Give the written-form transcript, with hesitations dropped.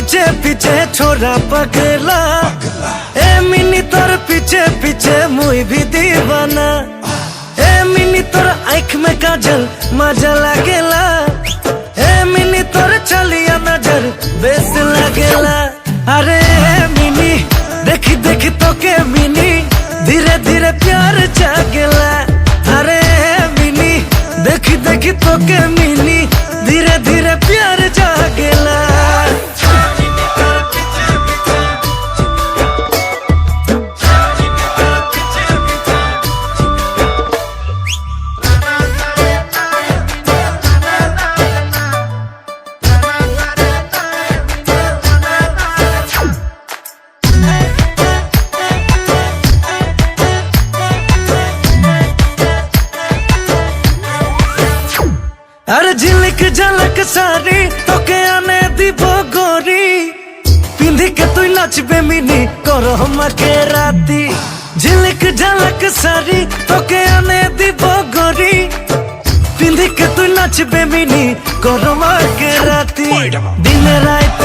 पीछे पीछे छोरा पगला, ए मिनी तोर पीछे पीछे मुई भी दीवाना। ए मिनी तोर आँख में काजल मजा लागेला, ए मिनी तोर चलिया नजर बेस लागेला। अरे मिनी देखी देखी तो के मिनी धीरे धीरे प्यार जागेला। अरे मिनी देखी देखी तो के मिनी धीरे धीरे प्यार जागेला। अरे झिलक झलक सारी तोके आने दीबो गोरी, पिंधी के तू नाचबे मिनी करो हम के राती। झिलक झलक सारी तोके आने दीबो गोरी, पिंधी के तू नाचबे मिनी करो हम के राती। दिन रात